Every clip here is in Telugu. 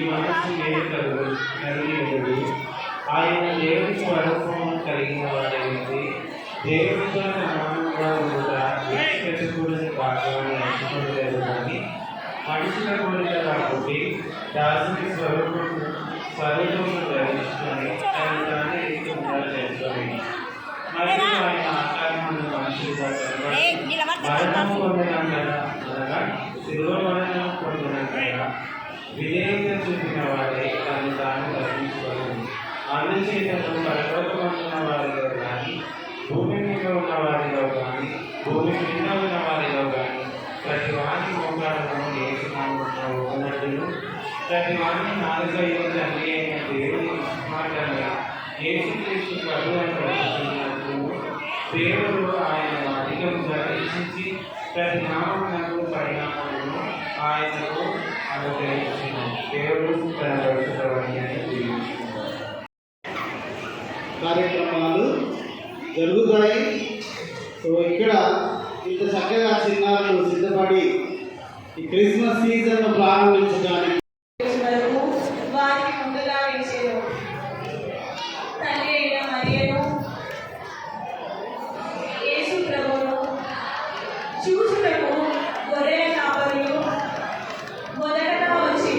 మనస్సు నెరవేరుడు. ఆయన దేవుని స్వరూపం కలిగిన వాడైనది. దేవునితో సమానంగా ఉండుట విడిచిపెట్టకూడని భాగాన్ని ఎంచుకోలేదు కానీ మనుషుల కోరిక కాబట్టి దాసుని స్వరూపము ధరించుకొని తన తానే రీతిగా చేసుకొని మరియు ఆయన ఆకారమును మనుషులుగా మరణము పొందినంతగా శిలువ మరణం పొందినంతగా విధేయత చూపిన వారే తను తాను ధరించుకొని అందుచేతను పరలోకమందున్న వారిలో కానీ భూమి మీద ఉన్న వారిలో కానీ భూమి కింద ఉన్న వారిలో కానీ ప్రతి వాణి మోకాలను ఉన్నట్టును ప్రతి వాణి నాలుగైదు తండ్రి అయిన దేవుని మాటగా యేసుక్రీస్తు ప్రభువును ప్రకటించినట్టు దేవుడు ఆయన అధికంగా రక్షించి ప్రతి నామమునకు పరిణామమును ఆయనకు అనుగ్రహించిన దేవుడు తన పరిశుద్ధ వాక్యాన్ని దీవించుకున్నాడు. కార్యక్రమాలు జరుగుతాయి. సో ఇక్కడ ఇంత చక్కగా చిన్నారులు సిద్ధపడి ఈ క్రిస్మస్ సీజన్ను ప్రారంభించడానికి వారికి ముందుగా వేసేది తల్లి అయిన మరియను యేసు ప్రభువును చూసుటకు గొర్రెల కాపరులు మొదటగా వచ్చి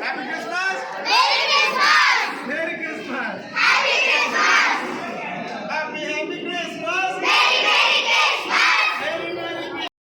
Happy Christmas!